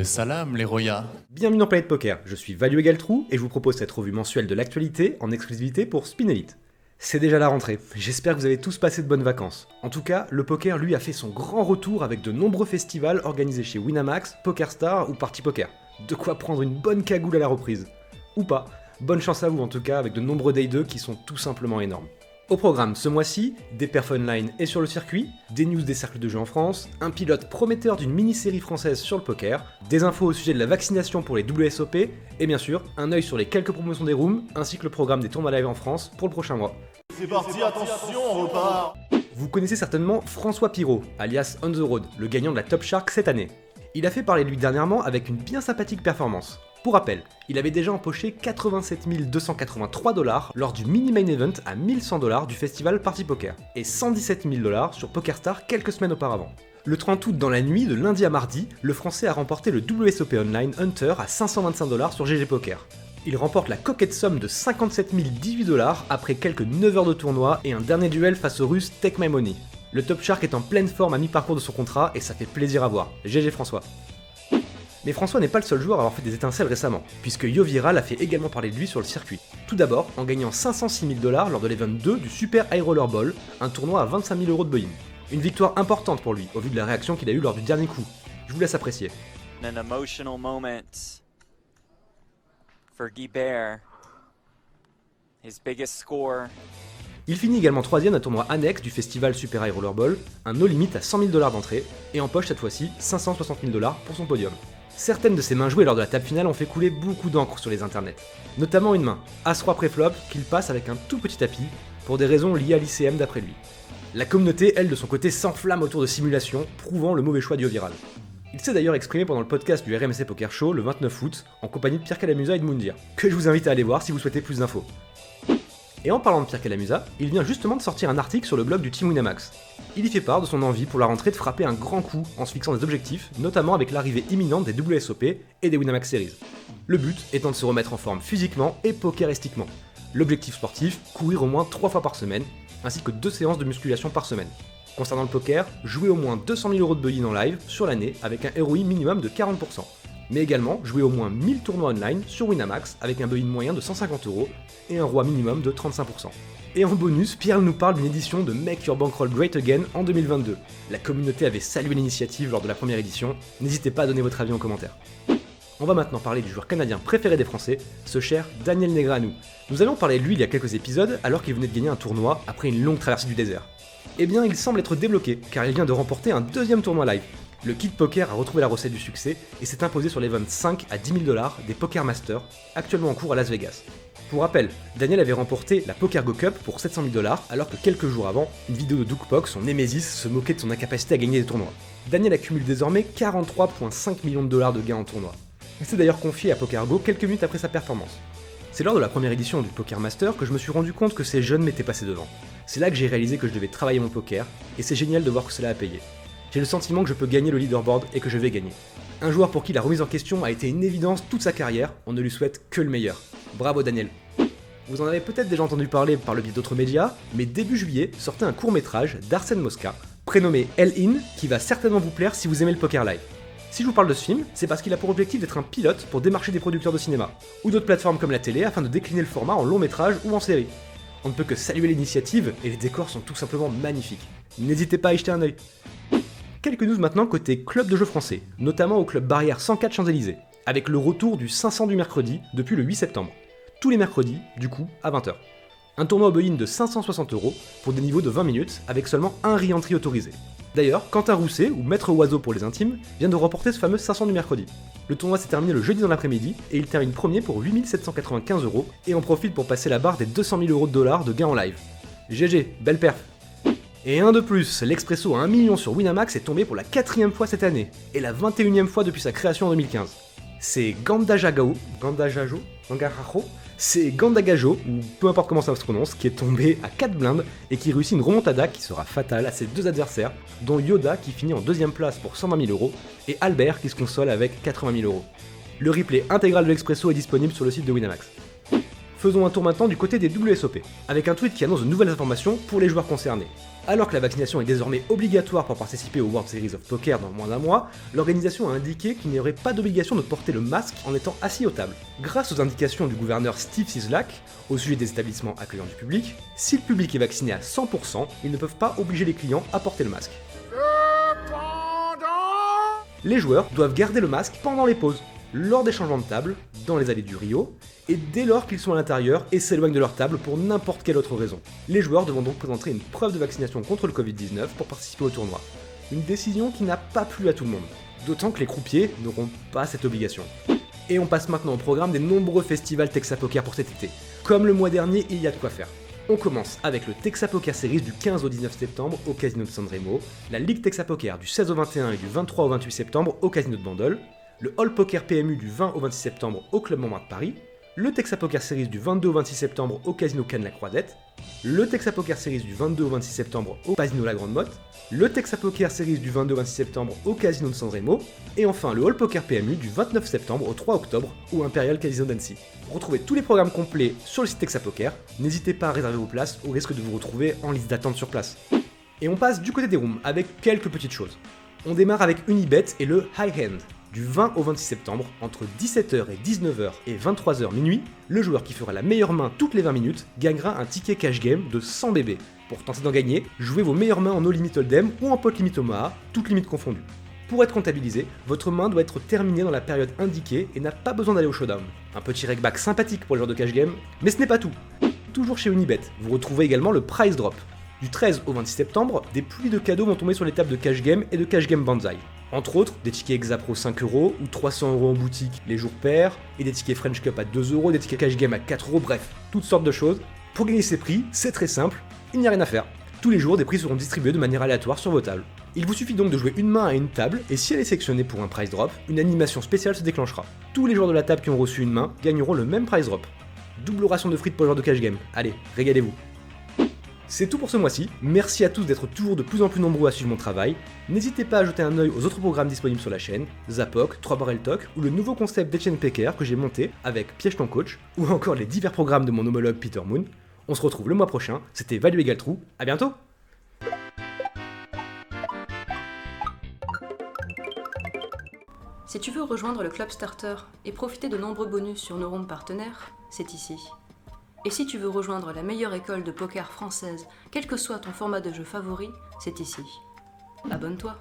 Salam les Roya. Bienvenue dans Planète Poker, je suis Value Egal True et je vous propose cette revue mensuelle de l'actualité en exclusivité pour Spin Elite. C'est déjà la rentrée, j'espère que vous avez tous passé de bonnes vacances. En tout cas, le poker lui a fait son grand retour avec de nombreux festivals organisés chez Winamax, PokerStars ou Party Poker. De quoi prendre une bonne cagoule à la reprise. Ou pas, bonne chance à vous en tout cas avec de nombreux Day 2 qui sont tout simplement énormes. Au programme ce mois-ci, des perfs online et sur le circuit, des news des cercles de jeu en France, un pilote prometteur d'une mini-série française sur le poker, des infos au sujet de la vaccination pour les WSOP, et bien sûr, un œil sur les quelques promotions des rooms, ainsi que le programme des tournois live en France pour le prochain mois. C'est parti, attention, on repart. Vous connaissez certainement François Pirot, alias On The Road, le gagnant de la Top Shark cette année. Il a fait parler de lui dernièrement avec une bien sympathique performance. Pour rappel, il avait déjà empoché 87 283 $ lors du mini main event à 1100 $ du festival Party Poker et 117 000 $ sur PokerStars quelques semaines auparavant. Le 30 août dans la nuit de lundi à mardi, le français a remporté le WSOP Online Hunter à 525 $ sur GG Poker. Il remporte la coquette somme de 57 018 $ après quelques 9 heures de tournoi et un dernier duel face au russe Take My Money. Le Top Shark est en pleine forme à mi-parcours de son contrat et ça fait plaisir à voir. GG François. Mais François n'est pas le seul joueur à avoir fait des étincelles récemment, puisque YoViral a fait également parler de lui sur le circuit. Tout d'abord en gagnant 506 000 $ lors de l'event 2 du Super High Roller Ball, un tournoi à 25 000 € de buy-in. Une victoire importante pour lui, au vu de la réaction qu'il a eue lors du dernier coup. Je vous laisse apprécier. An emotional moment for Guy Bear. His biggest score. Il finit également 3ème d'un tournoi annexe du festival Super High Roller Ball, un no limit à 100 000 $ d'entrée, et empoche cette fois-ci 560 000 $ pour son podium. Certaines de ses mains jouées lors de la table finale ont fait couler beaucoup d'encre sur les internets. Notamment une main, As-Roi préflop, qu'il passe avec un tout petit tapis, pour des raisons liées à l'ICM d'après lui. La communauté, elle, de son côté, s'enflamme autour de simulations, prouvant le mauvais choix de YoViral. Il s'est d'ailleurs exprimé pendant le podcast du RMC Poker Show le 29 août, en compagnie de Pierre Calamusa et de Moundir, que je vous invite à aller voir si vous souhaitez plus d'infos. Et en parlant de Pierre Calamusa, il vient justement de sortir un article sur le blog du Team Winamax. Il y fait part de son envie pour la rentrée de frapper un grand coup en se fixant des objectifs, notamment avec l'arrivée imminente des WSOP et des Winamax Series. Le but étant de se remettre en forme physiquement et pokeristiquement. L'objectif sportif, courir au moins 3 fois par semaine, ainsi que 2 séances de musculation par semaine. Concernant le poker, jouer au moins 200 000 € de buy-in en live sur l'année avec un ROI minimum de 40%. Mais également jouer au moins 1000 tournois online sur Winamax avec un buy-in moyen de 150 € et un ROI minimum de 35%. Et en bonus, Pierre nous parle d'une édition de Make Your Bankroll Great Again en 2022. La communauté avait salué l'initiative lors de la première édition, n'hésitez pas à donner votre avis en commentaire. On va maintenant parler du joueur canadien préféré des Français, ce cher Daniel Negreanu. Nous avions parlé de lui il y a quelques épisodes alors qu'il venait de gagner un tournoi après une longue traversée du désert. Eh bien il semble être débloqué car il vient de remporter un 2e tournoi live. Le Kid Poker a retrouvé la recette du succès et s'est imposé sur l'event 5 à 10 000 $ des Poker Masters, actuellement en cours à Las Vegas. Pour rappel, Daniel avait remporté la Poker Go Cup pour 700 000 $, alors que quelques jours avant, une vidéo de Doug Pok, son némésis, se moquait de son incapacité à gagner des tournois. Daniel accumule désormais 43,5 millions de $ de gains en tournoi. Il s'est d'ailleurs confié à PokerGo quelques minutes après sa performance. C'est lors de la première édition du Poker Master que je me suis rendu compte que ces jeunes m'étaient passés devant. C'est là que j'ai réalisé que je devais travailler mon poker, et c'est génial de voir que cela a payé. J'ai le sentiment que je peux gagner le leaderboard et que je vais gagner. Un joueur pour qui la remise en question a été une évidence toute sa carrière, on ne lui souhaite que le meilleur. Bravo Daniel. Vous en avez peut-être déjà entendu parler par le biais d'autres médias, mais début juillet sortait un court-métrage d'Arsène Mosca, prénommé Hell In, qui va certainement vous plaire si vous aimez le poker live. Si je vous parle de ce film, c'est parce qu'il a pour objectif d'être un pilote pour démarcher des producteurs de cinéma, ou d'autres plateformes comme la télé afin de décliner le format en long métrage ou en série. On ne peut que saluer l'initiative, et les décors sont tout simplement magnifiques. N'hésitez pas à y jeter un œil. Quelques news maintenant côté club de jeux français, notamment au club Barrière 104 Champs-Élysées, avec le retour du 500 du mercredi depuis le 8 septembre. Tous les mercredis, du coup, à 20h. Un tournoi au buy-in de 560 € pour des niveaux de 20 minutes avec seulement un re-entry autorisé. D'ailleurs, Quentin Rousset, ou Maître Oiseau pour les intimes, vient de remporter ce fameux 500 du mercredi. Le tournoi s'est terminé le jeudi dans l'après-midi et il termine premier pour 8 795 € et en profite pour passer la barre des 200 000 € de dollars de gains en live. GG, belle perf. Et un de plus, l'Expresso à 1 million sur Winamax est tombé pour la 4ème fois cette année, et la 21ème fois depuis sa création en 2015. C'est Gandagajo, c'est Gandagajo, ou peu importe comment ça se prononce, qui est tombé à 4 blindes et qui réussit une remontada qui sera fatale à ses 2 adversaires, dont Yoda qui finit en 2ème place pour 120 000 € et Albert qui se console avec 80 000 €. Le replay intégral de l'Expresso est disponible sur le site de Winamax. Faisons un tour maintenant du côté des WSOP, avec un tweet qui annonce de nouvelles informations pour les joueurs concernés. Alors que la vaccination est désormais obligatoire pour participer au World Series of Poker dans moins d'un mois, l'organisation a indiqué qu'il n'y aurait pas d'obligation de porter le masque en étant assis aux tables. Grâce aux indications du gouverneur Steve Sisolak au sujet des établissements accueillant du public, si le public est vacciné à 100%, ils ne peuvent pas obliger les clients à porter le masque. Les joueurs doivent garder le masque pendant les pauses, lors des changements de table, dans les allées du Rio, et dès lors qu'ils sont à l'intérieur et s'éloignent de leur table pour n'importe quelle autre raison. Les joueurs devront donc présenter une preuve de vaccination contre le Covid-19 pour participer au tournoi. Une décision qui n'a pas plu à tout le monde, d'autant que les croupiers n'auront pas cette obligation. Et on passe maintenant au programme des nombreux festivals Texapoker pour cet été. Comme le mois dernier, il y a de quoi faire. On commence avec le Texapoker Series du 15 au 19 septembre au Casino de San Remo, la Ligue Texapoker du 16 au 21 et du 23 au 28 septembre au Casino de Bandol, le All Poker PMU du 20 au 26 septembre au Club Montmartre de Paris, le Texapoker Series du 22 au 26 septembre au Casino Cannes-la-Croisette, le Texapoker Series du 22 au 26 septembre au Casino La Grande Motte, le Texapoker Series du 22 au 26 septembre au Casino de San Remo, et enfin le All Poker PMU du 29 septembre au 3 octobre au Imperial Casino d'Annecy. Retrouvez tous les programmes complets sur le site Texapoker, n'hésitez pas à réserver vos places au risque de vous retrouver en liste d'attente sur place. Et on passe du côté des rooms avec quelques petites choses. On démarre avec Unibet et le High Hand. Du 20 au 26 septembre, entre 17h et 19h et 23h minuit, le joueur qui fera la meilleure main toutes les 20 minutes gagnera un ticket cash game de 100 BB. Pour tenter d'en gagner, jouez vos meilleures mains en no limit hold'em ou en pot limit Omaha, toutes limites confondues. Pour être comptabilisé, votre main doit être terminée dans la période indiquée et n'a pas besoin d'aller au showdown. Un petit rakeback sympathique pour le joueur de cash game, mais ce n'est pas tout. Toujours chez Unibet, vous retrouvez également le Prize Drop. Du 13 au 26 septembre, des pluies de cadeaux vont tomber sur les tables de cash game et de cash game Banzai. Entre autres, des tickets Exapro 5€ ou 300€ en boutique les jours pairs, et des tickets French Cup à 2€, des tickets cash game à 4€, bref, toutes sortes de choses. Pour gagner ces prix, c'est très simple, il n'y a rien à faire. Tous les jours, des prix seront distribués de manière aléatoire sur vos tables. Il vous suffit donc de jouer une main à une table, et si elle est sélectionnée pour un prize drop, une animation spéciale se déclenchera. Tous les joueurs de la table qui ont reçu une main gagneront le même prize drop. Double ration de frites pour le joueur de cash game. Allez, régalez-vous. C'est tout pour ce mois-ci, merci à tous d'être toujours de plus en plus nombreux à suivre mon travail. N'hésitez pas à jeter un œil aux autres programmes disponibles sur la chaîne, Zapok, 3 Barrel Talk ou le nouveau concept d'Etienne Pecker que j'ai monté avec Piège ton coach, ou encore les divers programmes de mon homologue Peter Moon. On se retrouve le mois prochain, c'était Value égale True, à bientôt. Si tu veux rejoindre le Club Starter et profiter de nombreux bonus sur nos rooms partenaires, c'est ici. Et si tu veux rejoindre la meilleure école de poker française, quel que soit ton format de jeu favori, c'est ici. Abonne-toi.